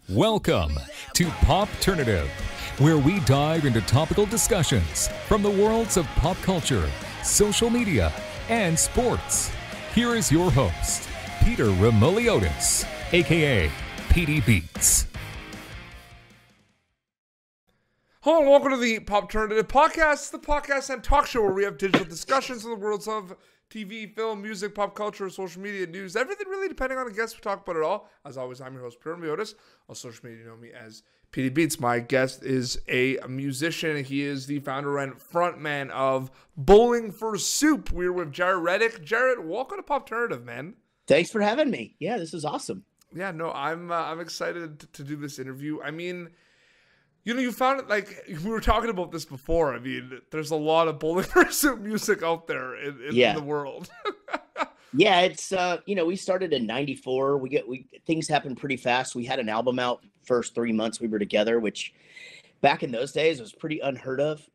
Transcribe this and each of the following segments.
Welcome to Popternative, where we dive into topical discussions from the worlds of pop culture, social media, and sports. Here is your host, Peter Remoliotis, aka PD Beats. Hello and welcome to the Popternative podcast, the podcast and talk show where we have digital discussions in the worlds of TV, film, music, pop culture, social media, news, everything really depending on the guest. We talk about it all. As always, I'm your host, Peter Remoliotis. On social media, you know me as PD Beats. My guest is a musician. He is the founder and frontman of Bowling for Soup. We're with Jaret Reddick. Jaret, welcome to Popternative, man. Thanks for having me. Yeah, this is awesome. Yeah, no, I'm excited to do this interview. I mean, you know, you found it, like, we were talking about this before. I mean, there's a lot of Bowling for Soup music out there in the world. Yeah, it's, we started in 94. Things happened pretty fast. We had an album out first 3 months we were together, which back in those days was pretty unheard of.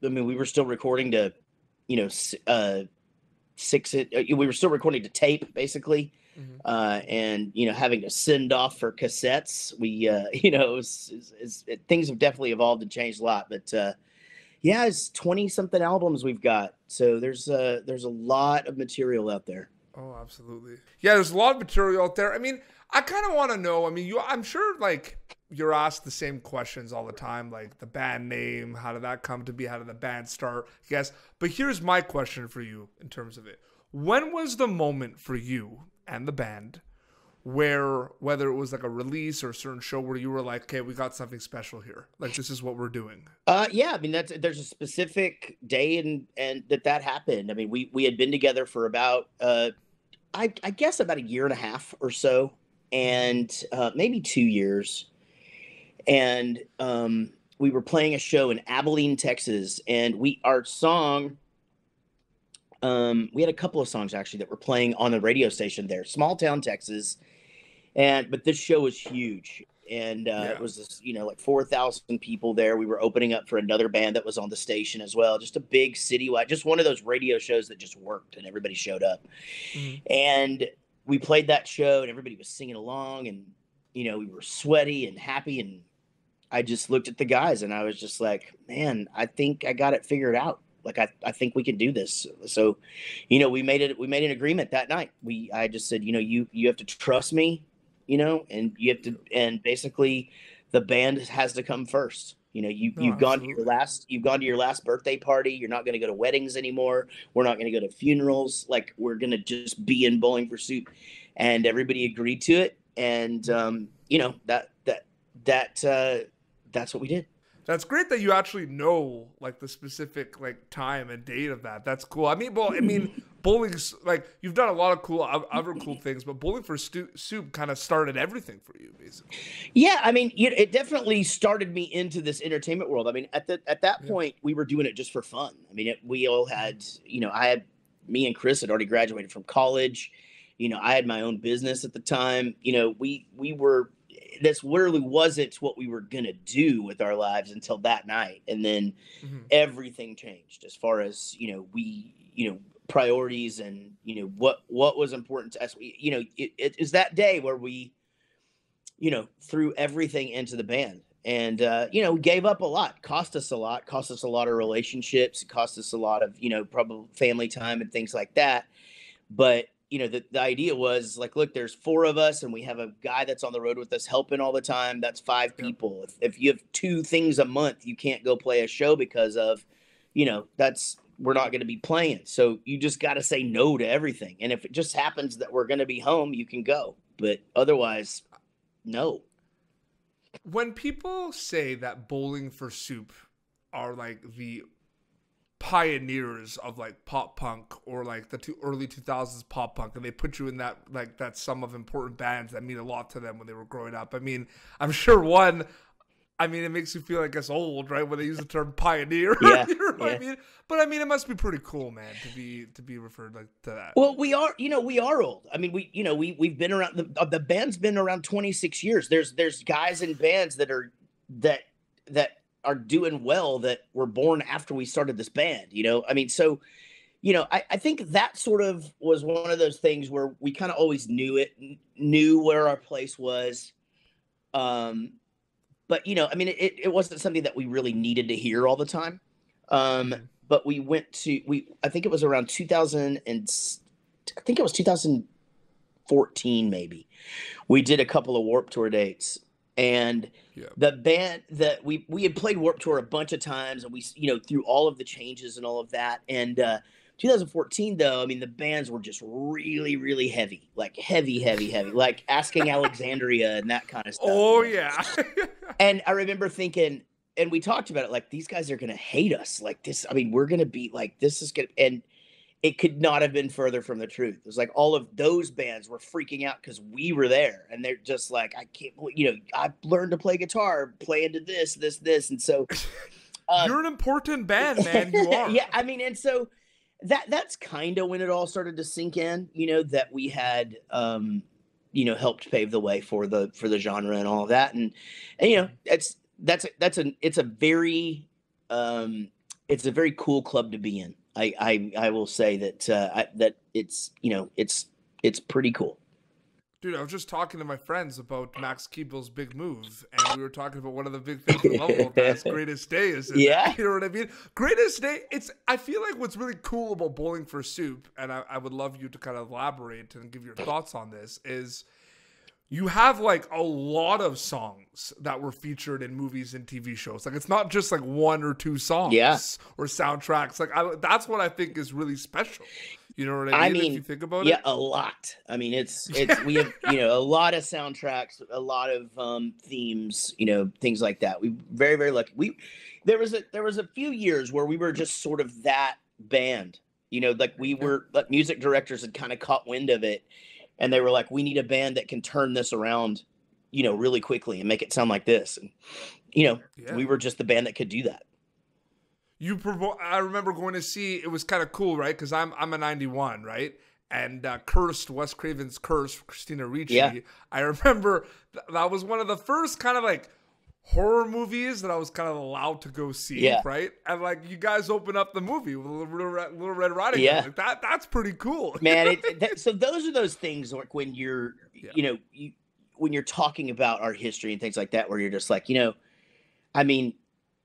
I mean, we were still recording to, we were still recording to tape, basically. Mm-hmm. And having to send off for cassettes, things have definitely evolved and changed a lot. But it's 20 something albums we've got, so there's a lot of material out there. Oh, absolutely. Yeah, there's a lot of material out there. I mean, I kind of want to know. I mean, I'm sure like you're asked the same questions all the time, like the band name, how did that come to be, how did the band start? Yes, but here's my question for you in terms of it. When was the moment for you and the band where, whether it was like a release or a certain show, where you were like, okay, we got something special here, like this is what we're doing? I mean, there's a specific day and that happened. I mean, we had been together for about I guess about a year and a half or so, and maybe 2 years, and we were playing a show in Abilene, Texas, and our song. We had a couple of songs actually that were playing on the radio station there, small town Texas, but this show was huge, and it was this, like 4,000 people there. We were opening up for another band that was on the station as well, just a big citywide, just one of those radio shows that just worked and everybody showed up. Mm-hmm. And we played that show and everybody was singing along, and we were sweaty and happy, and I just looked at the guys and I was just like, man, I think I got it figured out. Like, I think we can do this. So, we made an agreement that night. I just said, you have to trust me, and you have to, and basically the band has to come first. You've gone to your last birthday party. You're not going to go to weddings anymore. We're not going to go to funerals. Like, we're going to just be in Bowling for Soup. And everybody agreed to it. And, that's what we did. That's great that you actually know like the specific like time and date of that. That's cool. I mean, bowling's like, you've done a lot of other cool things, but Bowling for Soup kind of started everything for you, basically. Yeah, I mean, it definitely started me into this entertainment world. I mean, at that point, we were doing it just for fun. I mean, we all had, me and Chris had already graduated from college. I had my own business at the time. This literally wasn't what we were going to do with our lives until that night. And then everything changed as far as, priorities and, what was important to us. It is that day where we, threw everything into the band, and, we gave up a lot, cost us a lot of relationships, cost us a lot of, probably family time and things like that. But the idea was like, look, there's 4 of us and we have a guy that's on the road with us helping all the time. That's 5 people. If you have 2 things a month, you can't go play a show because of, we're not going to be playing. So you just got to say no to everything. And if it just happens that we're going to be home, you can go. But otherwise, no. When people say that Bowling for Soup are like the pioneers of like pop punk, or like the early 2000s pop punk, and they put you in that, like, that's some of important bands that mean a lot to them when they were growing up. I mean, I'm sure it makes you feel, I guess, old, right, when they use the term pioneer. Yeah, what I mean? But I mean, it must be pretty cool, man, to be referred like to that. Well, we are old. I mean, we've been around, the band's been around 26 years. There's guys in bands that are doing well that were born after we started this band, I mean, so, I think that sort of was one of those things where we kind of always knew where our place was. But I mean, it wasn't something that we really needed to hear all the time. But we went to I think it was around 2000 and I think it was 2014 maybe. We did a couple of Warped Tour dates, and the band that we had played Warped Tour a bunch of times, and we through all of the changes and all of that. And 2014 though, I mean, the bands were just really, really heavy, like heavy, like Asking Alexandria and that kind of stuff. Oh yeah. And I remember thinking, and we talked about it, like, these guys are gonna hate us, like this. I mean, we're gonna be like, this is gonna, and it could not have been further from the truth. It was like all of those bands were freaking out because we were there, and they're just like, I can't, I learned to play guitar, play into this, and so you're an important band, man. You are. Yeah, I mean, and so that's kind of when it all started to sink in, that we had helped pave the way for the genre and all of that, and it's a very cool club to be in. I will say that that it's pretty cool. Dude, I was just talking to my friends about Max Keeble's big move, and we were talking about one of the big things we love about that is Greatest Day. You know what I mean? Greatest Day, I feel like what's really cool about Bowling for Soup, and I would love you to kind of elaborate and give your thoughts on this, is you have like a lot of songs that were featured in movies and TV shows. Like, it's not just like one or two songs or soundtracks. Like, that's what I think is really special. You know what I mean? If you think about it? Yeah, a lot. I mean, it's we have, a lot of soundtracks, a lot of themes, things like that. We very, very lucky. There was a few years where we were just sort of that band, like we were, like, music directors had kind of caught wind of it, and they were like, we need a band that can turn this around, really quickly and make it sound like this. And, we were just the band that could do that. I remember going to see, it was kind of cool, right? Because I'm a 91, right? And Cursed, Wes Craven's Cursed, Christina Ricci. Yeah. I remember that was one of the first kind of like horror movies that I was kind of allowed to go see, right? And like, you guys open up the movie with Little Red Riding Hood. Like, that's pretty cool, man. So those are those things, like, when you're when you're talking about our history and things like that, where you're just like, I mean,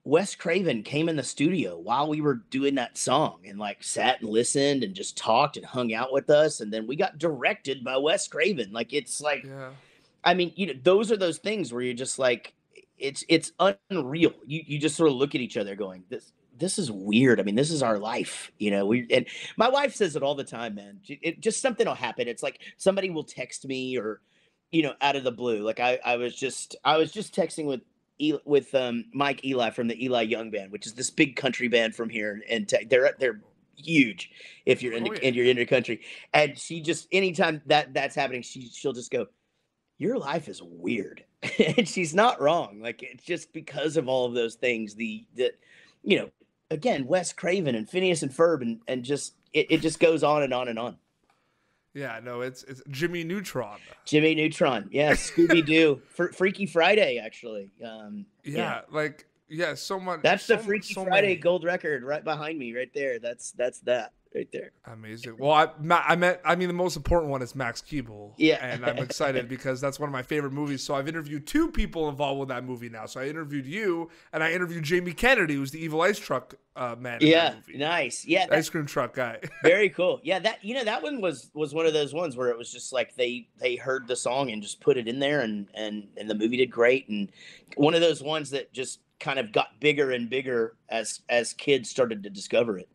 Wes Craven came in the studio while we were doing that song and like sat and listened and just talked and hung out with us, and then we got directed by Wes Craven. Like, it's like, I mean, those are those things where you're just like, it's unreal. You just sort of look at each other going, this is weird. I mean, this is our life, and my wife says it all the time, man. It just, something will happen. It's like somebody will text me, or, out of the blue. Like, I was just texting with Mike Eli from the Eli Young Band, which is this big country band from here, and they're huge if you're into country. And she just, anytime that's happening, she'll just go, your life is weird. And she's not wrong. Like, it's just because of all of those things, again, Wes Craven and Phineas and Ferb, and just it just goes on and on and on. Yeah, no, it's Jimmy Neutron. Jimmy Neutron, yeah, Scooby Doo, Freaky Friday, actually. So much. That's the Freaky Friday gold record right behind me, right there. That's that right there. Amazing. Well, I mean, the most important one is Max Keeble. Yeah, and I'm excited because that's one of my favorite movies. So I've interviewed two people involved with that movie now. So I interviewed you, and I interviewed Jamie Kennedy, who's the evil ice truck man. Yeah, nice. Yeah, ice cream truck guy. Very cool. Yeah, that one was one of those ones where it was just like they heard the song and just put it in there, and the movie did great. And one of those ones that just kind of got bigger and bigger as kids started to discover it.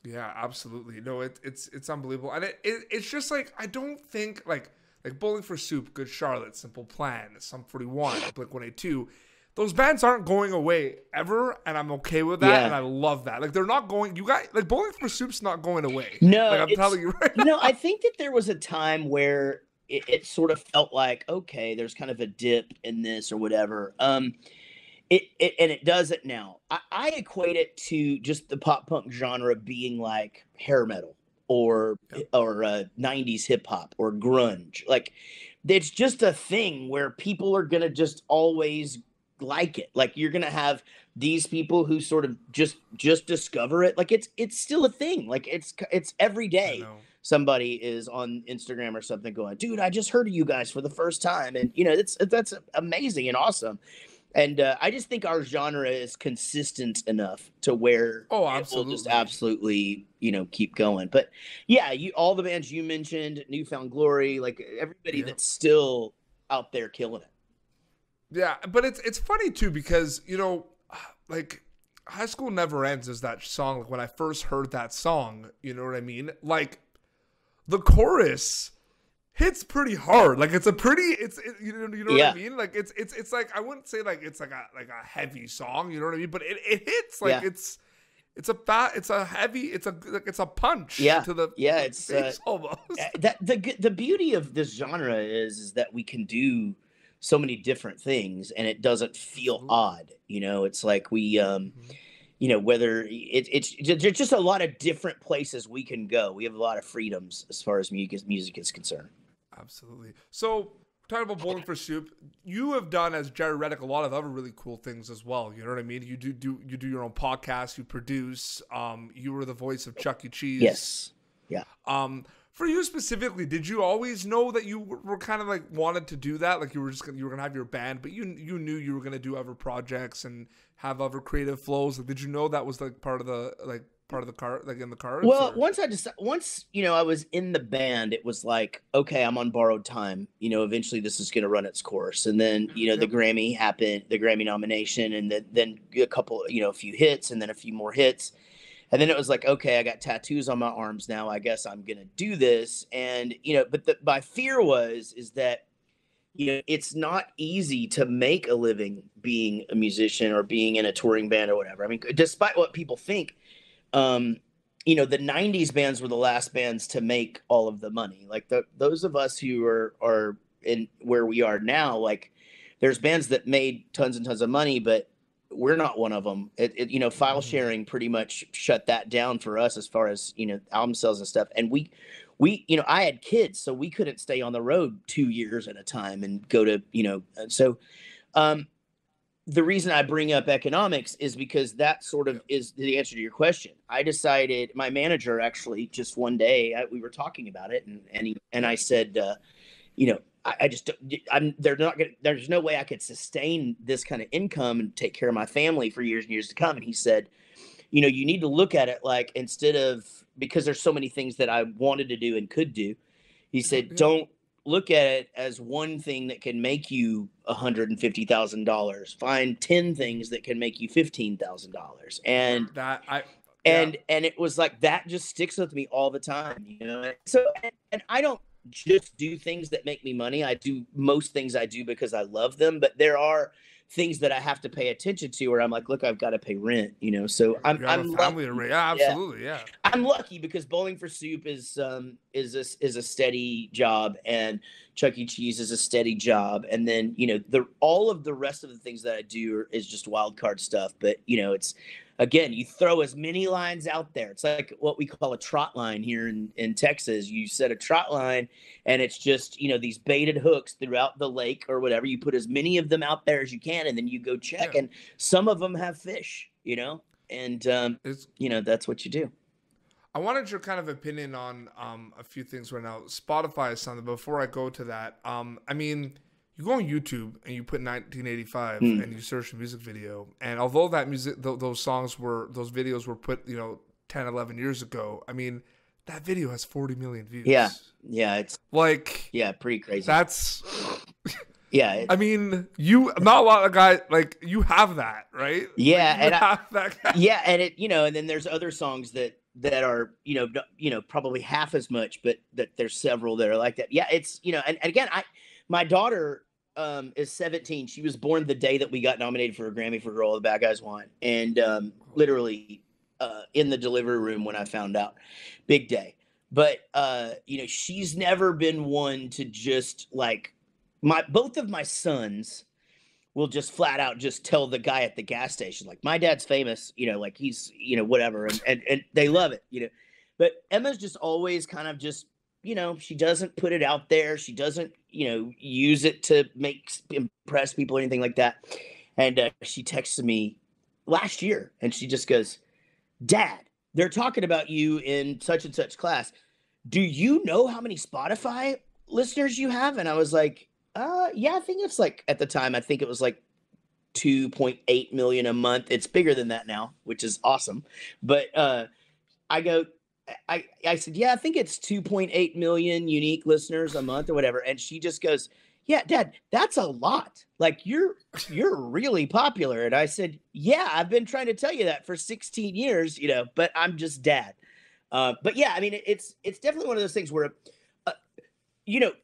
Yeah, absolutely. No, it's unbelievable. And it's just like, I don't think like Bowling for Soup, Good Charlotte, Simple Plan, Sum 41, Blink-182, those bands aren't going away ever, and I'm okay with that, and I love that. Like, they're not going, you guys, like, Bowling for Soup's not going away. No, like, I'm telling you right now. I think that there was a time where it sort of felt like, okay, there's kind of a dip in this or whatever. It does it now. I equate it to just the pop punk genre being like hair metal or 90s hip hop or grunge. Like, it's just a thing where people are going to just always like it. Like, you're going to have these people who sort of just discover it. Like, it's still a thing. Like, it's every day somebody is on Instagram or something going, dude, I just heard of you guys for the first time. And, that's amazing and awesome. And I just think our genre is consistent enough to where it will just absolutely, keep going. But yeah, all the bands you mentioned, Newfound Glory, like everybody that's still out there killing it. Yeah, but it's funny too because like High School Never Ends is that song. Like when I first heard that song, you know what I mean? Like the chorus hits pretty hard. Like it's a pretty, you know what I mean? Like it's like, I wouldn't say like it's like a heavy song, you know what I mean? But it hits like it's a heavy, it's a punch to the face almost. The beauty of this genre is that we can do so many different things and it doesn't feel odd. It's like we whether it's there's just a lot of different places we can go. We have a lot of freedoms as far as music is concerned. Absolutely. So talking about Bowling for Soup, you have done as Jaret Reddick a lot of other really cool things as well. You know what I mean? You do your own podcast, you produce, you were the voice of Chuck E. Cheese. Yes. Yeah. For you specifically, did you always know that you were kind of like wanted to do that? Like you were gonna have your band, but you knew you were gonna do other projects and have other creative flows. Like, did you know that was like part of the car, like in the cards? Well, once I was in the band, it was like, okay, I'm on borrowed time. Eventually this is gonna run its course. And then the Grammy happened, the Grammy nomination, and then a couple, a few hits, and then a few more hits. And then it was like, okay, I got tattoos on my arms now. I guess I'm going to do this. And, but my fear is that, it's not easy to make a living being a musician or being in a touring band or whatever. I mean, despite what people think, the 90s bands were the last bands to make all of the money. Like those of us who are in where we are now, like there's bands that made tons and tons of money, but we're not one of them. File sharing pretty much shut that down for us as far as, album sales and stuff. And we, I had kids, so we couldn't stay on the road 2 years at a time and go to, so, the reason I bring up economics is because that sort of is the answer to your question. I decided, my manager actually just one day we were talking about it and I said, there's no way I could sustain this kind of income and take care of my family for years and years to come. And he said, you need to look at it like, instead of, because there's so many things that I wanted to do and could do. He said, don't look at it as one thing that can make you $150,000. Find 10 things that can make you $15,000. And and it was like, that just sticks with me all the time, So, and I don't just do things that make me money. I do most things I do because I love them, but there are things that I have to pay attention to where I'm like, look, I've got to pay rent, so I'm family array. Yeah, absolutely. Yeah. I'm lucky because Bowling for Soup is a steady job and Chuck E. Cheese is a steady job. And then, all of the rest of the things that I do is just wild card stuff. But, it's, again, you throw as many lines out there. It's like what we call a trot line here in Texas. You set a trot line and it's just, these baited hooks throughout the lake or whatever. You put as many of them out there as you can and then you go check. And some of them have fish, and, that's what you do. I wanted your kind of opinion on a few things right now. Spotify is something. Before I go to that, I mean, you go on YouTube and you put 1985 and you search a music video. And although that music, those videos were put, 10, 11 years ago, I mean, that video has 40 million views. Yeah. Yeah. It's like, pretty crazy. That's, yeah. I mean, not a lot of guys, like, you have that, right? Yeah. Like, and have that guy. Yeah. And and then there's other songs that are, probably half as much, but that there's several that are like that. Yeah. It's, and again, my daughter, is 17. She was born the day that we got nominated for a Grammy for Girl All the Bad Guys Want. And literally in the delivery room when I found out. Big day. But she's never been one to just like both of my sons will just flat out just tell the guy at the gas station, like, my dad's famous, like he's, whatever. And they love it, But Emma's just always kind of just, she doesn't put it out there. She doesn't, use it to impress people or anything like that. And she texted me last year and she just goes, Dad, they're talking about you in such and such class. do you know how many Spotify listeners you have? And I was like, yeah, I think it's like, at the time, I think it was like 2.8 million a month. It's bigger than that now, which is awesome. But I go, I said, yeah, I think it's 2.8 million unique listeners a month or whatever. And she just goes, yeah, Dad, that's a lot. Like you're really popular. And I said, yeah, I've been trying to tell you that for 16 years, but I'm just Dad. But yeah, I mean, it's definitely one of those things where,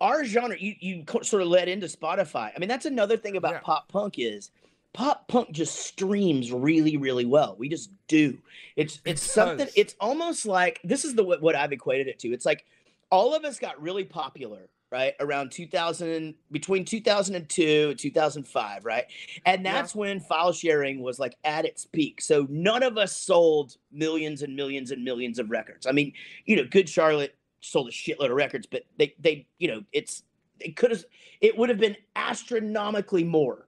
our genre, you sort of led into Spotify. I mean, that's another thing about pop punk is pop punk just streams really, really well. We just do. It's something. It's almost like, this is what I've equated it to. It's like all of us got really popular, right, around 2000, between 2002 and 2005, right, and that's when file sharing was like at its peak. So none of us sold millions and millions and millions of records. I mean, Good Charlotte sold a shitload of records, but it would have been astronomically more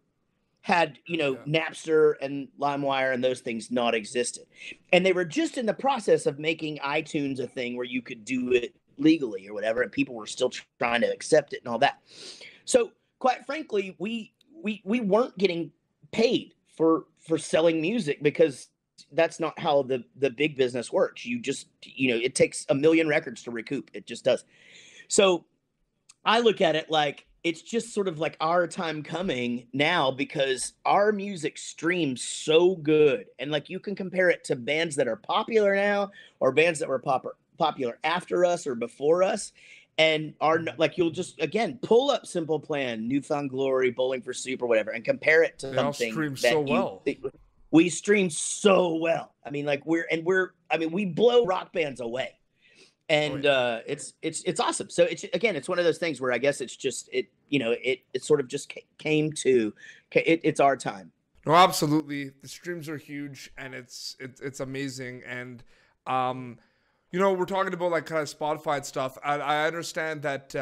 had Napster and LimeWire and those things not existed. And they were just in the process of making iTunes a thing where you could do it legally or whatever, and people were still trying to accept it and all that. So quite frankly, we weren't getting paid for selling music, because that's not how the big business works. You just, it takes a million records to recoup. It just does. So I look at it like it's just sort of like our time coming now, because our music streams so good. And like you can compare it to bands that are popular now or bands that were popular after us or before us. And are like, you'll just, again, pull up Simple Plan, Newfound Glory, Bowling for Soup or whatever, and compare it to something that we stream so well. I mean, like we blow rock bands away. And it's awesome. So it's one of those things where I guess it's just it sort of just came to it's our time. No, absolutely. The streams are huge, and it's amazing. And we're talking about like kind of Spotify and stuff. I understand that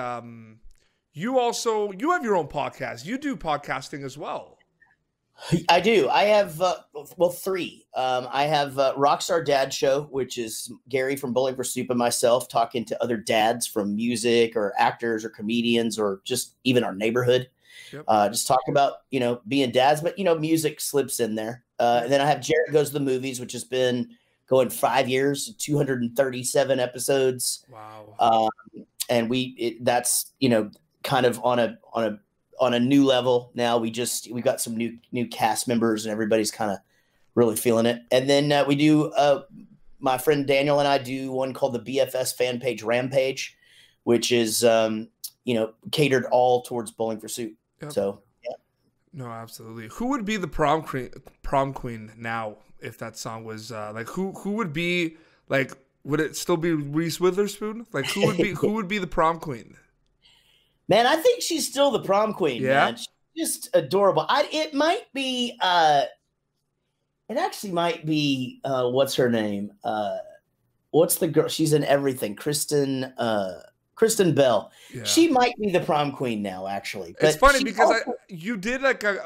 you have your own podcast. You do podcasting as well. I do. I have, three. I have Rockstar Dad Show, which is Gary from Bowling for Soup and myself talking to other dads from music or actors or comedians or just even our neighborhood. Yep. Just talk about, being dads, but, music slips in there. And then I have Jaret Goes to the Movies, which has been going 5 years, 237 episodes. Wow. And that's, kind of on a new level now. We got some new cast members, and everybody's kind of really feeling it. And then we do my friend Daniel and I do one called the BFS fan page Rampage, which is catered all towards Bowling for Soup. Yep. So yeah. No, absolutely. Who would be the prom queen now if that song was like who would be like, would it still be Reese Witherspoon? Like who would be the prom queen? Man, I think she's still the prom queen. Yeah, man. She's just adorable. It might be. It actually might be. What's her name? What's the girl? She's in everything. Kristen Bell. Yeah. She might be the prom queen now. Actually, but it's funny because you did like a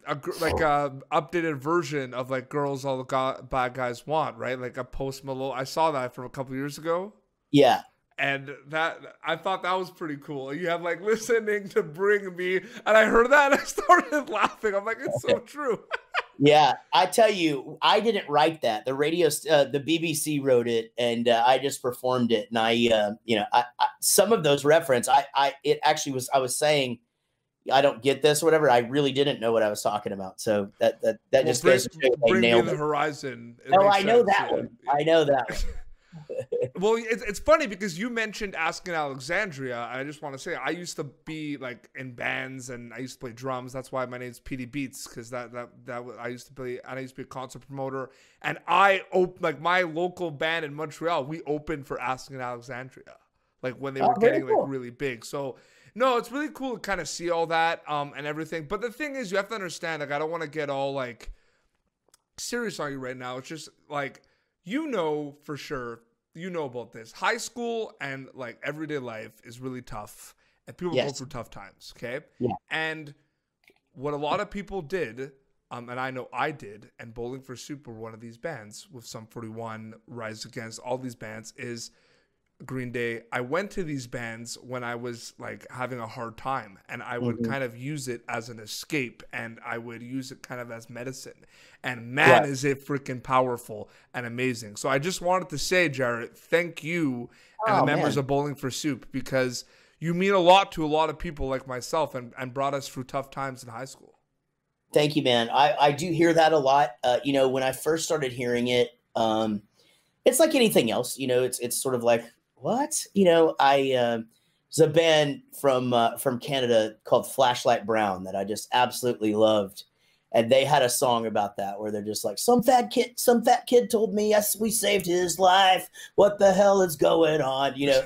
updated version of like Girls All the Bad Guys Want, right? Like a Post Malone. I saw that from a couple years ago. Yeah. And that, I thought that was pretty cool. You have like listening to Bring Me, and I heard that and I started laughing. I'm like, it's so true. Yeah, I tell you, I didn't write that. The BBC wrote it, and I just performed it. And I some of those reference, I was saying, I don't get this or whatever. I really didn't know what I was talking about. So that just goes to show Bring Me nailed the it. Horizon. Oh, I know that one. I know that one. Well, it's funny because you mentioned Asking Alexandria. I just want to say I used to be like in bands, and I used to play drums. That's why my name's PD Beats, because I used to be a concert promoter, and like my local band in Montreal, we opened for Asking Alexandria, like when they were getting like really big. So no, it's really cool to kind of see all that and everything. But the thing is, you have to understand, like I don't want to get all like serious on you right now. It's just like, for sure, about this. High school and like everyday life is really tough, and people go through tough times. Okay. Yeah. And what a lot of people did, and I know I did, and Bowling for Soup were one of these bands with Sum 41, Rise Against, all these bands, is Green Day, I went to these bands when I was like having a hard time, and I would kind of use it as an escape, and I would use it kind of as medicine. And man, is it freaking powerful and amazing. So I just wanted to say, Jaret, thank you and the members of Bowling for Soup, because you mean a lot to a lot of people like myself, and brought us through tough times in high school. Thank you, man. I do hear that a lot. You know, when I first started hearing it, it's like anything else, you know, it's sort of like, what? You know, there's a band from Canada called Flashlight Brown that I just absolutely loved. And they had a song about that where they're just like, some fat kid told me, yes, we saved his life. What the hell is going on? You know,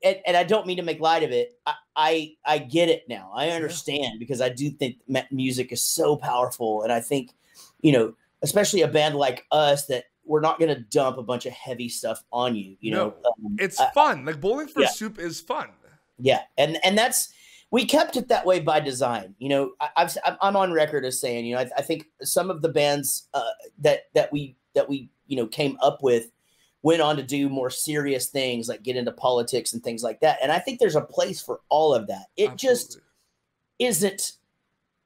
and I don't mean to make light of it. I get it now. I understand, because I do think music is so powerful. And I think, you know, especially a band like us, that we're not going to dump a bunch of heavy stuff on you. You know, it's fun. Like Bowling for Soup is fun. Yeah. And we kept it that way by design. You know, I'm on record as saying, you know, I think some of the bands that we, you know, came up with went on to do more serious things, like get into politics and things like that. And I think there's a place for all of that. It just isn't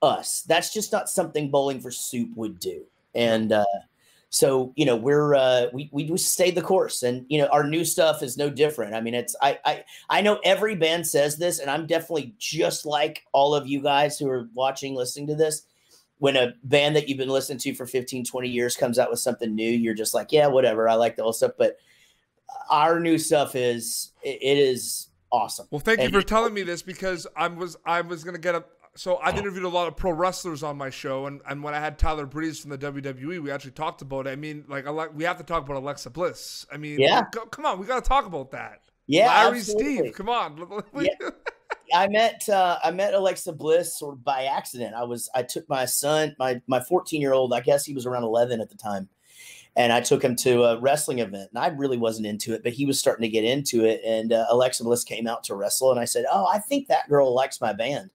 us. That's just not something Bowling for Soup would do. And so, you know, we just stayed the course, and, you know, our new stuff is no different. I mean, I know every band says this, and I'm definitely just like all of you guys who are watching, listening to this. When a band that you've been listening to for 15, 20 years comes out with something new, you're just like, yeah, whatever. I like the old stuff. But our new stuff is awesome. Well, thank you for telling me this, because I was going to get up. So I've interviewed a lot of pro wrestlers on my show, and when I had Tyler Breeze from the WWE, we actually talked about it. I mean, like, we have to talk about Alexa Bliss. I mean, come on, we got to talk about that. Yeah, Larry, absolutely. Steve, come on. Yeah. I met Alexa Bliss sort of by accident. I took my son, my 14-year-old, I guess he was around 11 at the time, and I took him to a wrestling event, and I really wasn't into it, but he was starting to get into it. And Alexa Bliss came out to wrestle, and I said, "Oh, I think that girl likes my band."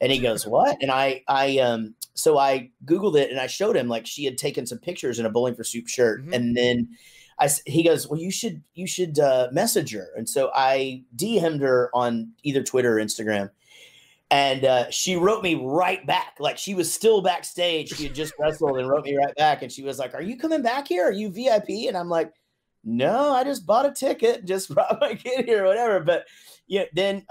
And he goes, "What?" And so I Googled it, and I showed him, like, she had taken some pictures in a Bowling for Soup shirt. And then he goes, "Well, you should message her." And so I DM'd her on either Twitter or Instagram. And she wrote me right back. Like, she was still backstage. She had just wrestled and wrote me right back. And she was like, "Are you coming back here? Are you VIP?" And I'm like, "No, I just bought a ticket, just brought my kid here," or whatever. But yeah, then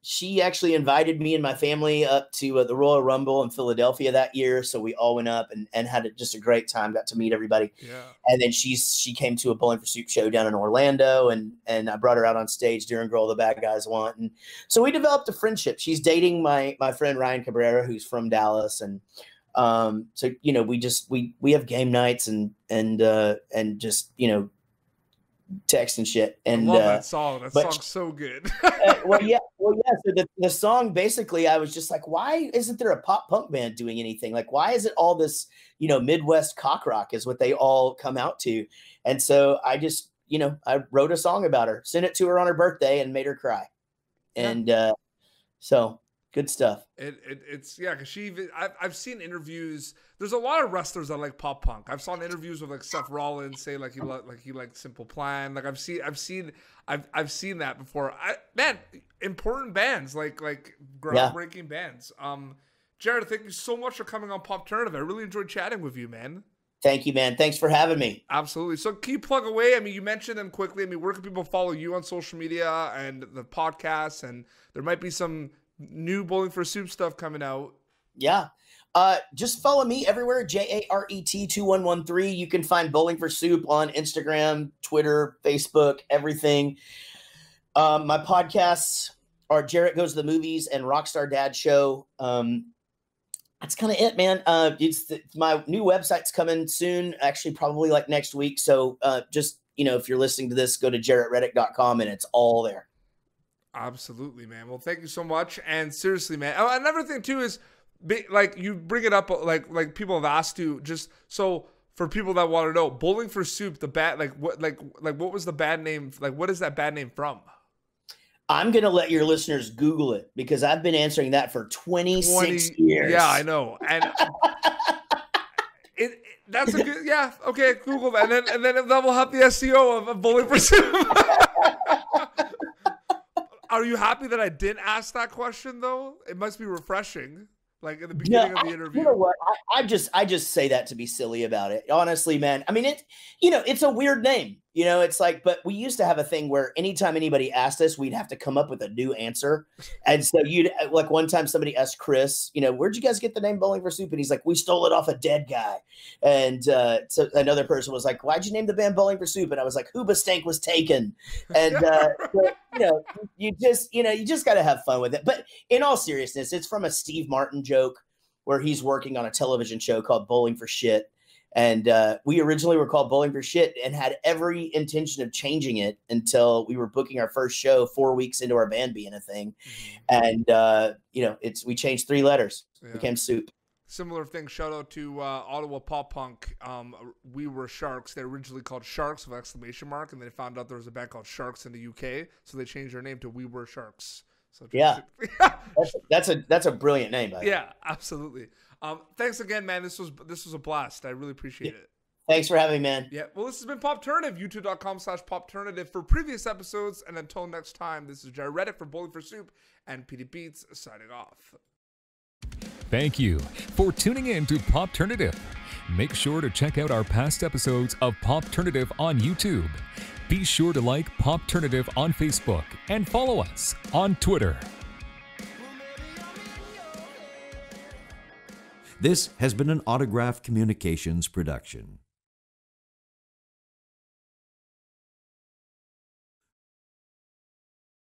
she actually invited me and my family up to the Royal Rumble in Philadelphia that year. So we all went up and had just a great time, got to meet everybody. Yeah. And then she came to a Bowling for Soup show down in Orlando, and I brought her out on stage during Girl the Bad Guys Want. And so we developed a friendship. She's dating my friend Ryan Cabrera, who's from Dallas. And so, you know, we have game nights and just, you know, text and shit. And I love that song. That song's so good. Well, yeah. So the song, basically, I was just like, why isn't there a pop punk band doing anything? Like, why is it all this, you know, Midwest cock rock is what they all come out to? And so I just, you know, I wrote a song about her, sent it to her on her birthday, and made her cry. And so good stuff. It's because I've seen interviews. There's a lot of wrestlers that like pop punk. I've saw interviews with like Seth Rollins say like he liked Simple Plan. Like I've seen that before. Man, important bands like groundbreaking bands. Jaret, thank you so much for coming on Popternative. I really enjoyed chatting with you, man. Thank you, man. Thanks for having me. Absolutely. So can you plug away? I mean, you mentioned them quickly. I mean, where can people follow you on social media and the podcast? And there might be some new Bowling for Soup stuff coming out. Yeah. Just follow me everywhere, Jaret 2113. You can find Bowling for Soup on Instagram, Twitter, Facebook, everything. My podcasts are Jaret Goes to the Movies and Rockstar Dad Show. That's kind of it, man. My new website's coming soon, actually probably like next week. So just, you know, if you're listening to this, go to jaretreddick.com and it's all there. Absolutely, man. Well, thank you so much. And seriously, man. Oh, another thing too is, like, you bring it up, like people have asked you, just so for people that want to know, Bowling for Soup, the bad, what was the bad name? Like, what is that bad name from? I'm gonna let your listeners Google it, because I've been answering that for 26 years. Yeah, I know. And That's a good, yeah. Okay, Google that, and then that will help the SEO of Bowling for Soup. Are you happy that I didn't ask that question though? It must be refreshing. Like at the beginning of the interview. You know what? I just say that to be silly about it. Honestly, man. I mean, it's a weird name. It's like, but we used to have a thing where anytime anybody asked us, we'd have to come up with a new answer. And so like one time somebody asked Chris, where'd you guys get the name Bowling for Soup? And he's like, we stole it off a dead guy. And so another person was like, why'd you name the band Bowling for Soup? And I was like, Hoobastank was taken. And, you just got to have fun with it. But in all seriousness, it's from a Steve Martin joke where he's working on a television show called Bowling for Shit. And we originally were called Bowling for Shit and had every intention of changing it until we were booking our first show 4 weeks into our band being a thing. And, we changed 3 letters, became Soup. Similar thing, shout out to Ottawa Pop Punk. We Were Sharks. They're originally called Sharks with exclamation mark, and they found out there was a band called Sharks in the UK, so they changed their name to We Were Sharks. So that's a brilliant name. Yeah, absolutely. Thanks again, man. This was a blast. I really appreciate it. Thanks for having me, man. Yeah. Well, this has been Popternative, youtube.com/Popternative for previous episodes. And until next time, this is Jaret Reddick for Bowling for Soup and PD Beats signing off. Thank you for tuning in to Popternative. Make sure to check out our past episodes of Popternative on YouTube. Be sure to like Popternative on Facebook and follow us on Twitter. This has been an Autograph Communications production.